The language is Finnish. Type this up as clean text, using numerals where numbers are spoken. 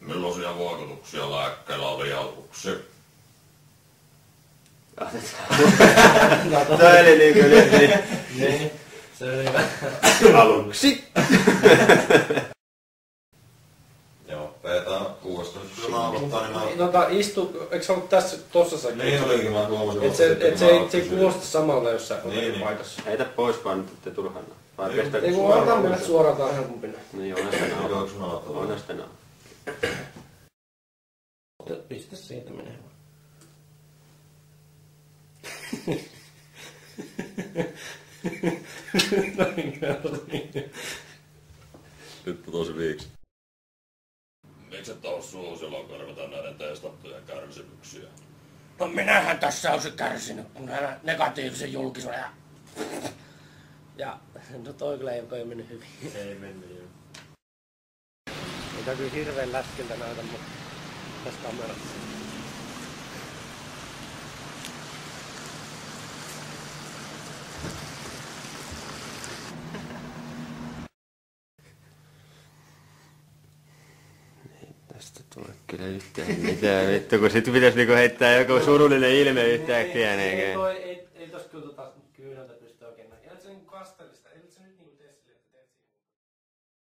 Millaisia vaikutuksia lääkkeellä oli aluksi? Toi oli niinku niin. Se oli hyvä. Aluksi. Joo, Peeta kuusta nyt kyllä aloittaa, niin Eikö se ollut tässä tossa se? Niin olikin, mä huomasin. Et se ei kuulosta samalta jossain niin. paikassa. Heitä pois vaan nyt, ettei turhaan. Vai pestääkö Ei kun antaa mennä suoraan, tää on helpompi. Niin, on sitten auki. On sitten auki. Pistä siitä menee. Nyt putosi viiksi. Miksi et oo suosilla korvata näiden testattujen kärsimyksiä? No minähän tässä olisin kärsinyt, kun hän negatiivisen julkisuuden. Ja no toi kyllä ei ole mennyt hyvin. Ei mennyt joo. Ei tää kyllä hirveen läskiltä näytä, mutta tässä kamerassa. Tästä tulee kyllä yhtään mitään vittu, kun sit pitäis niinku heittää joku surullinen ilme yhtäkkiä. Ei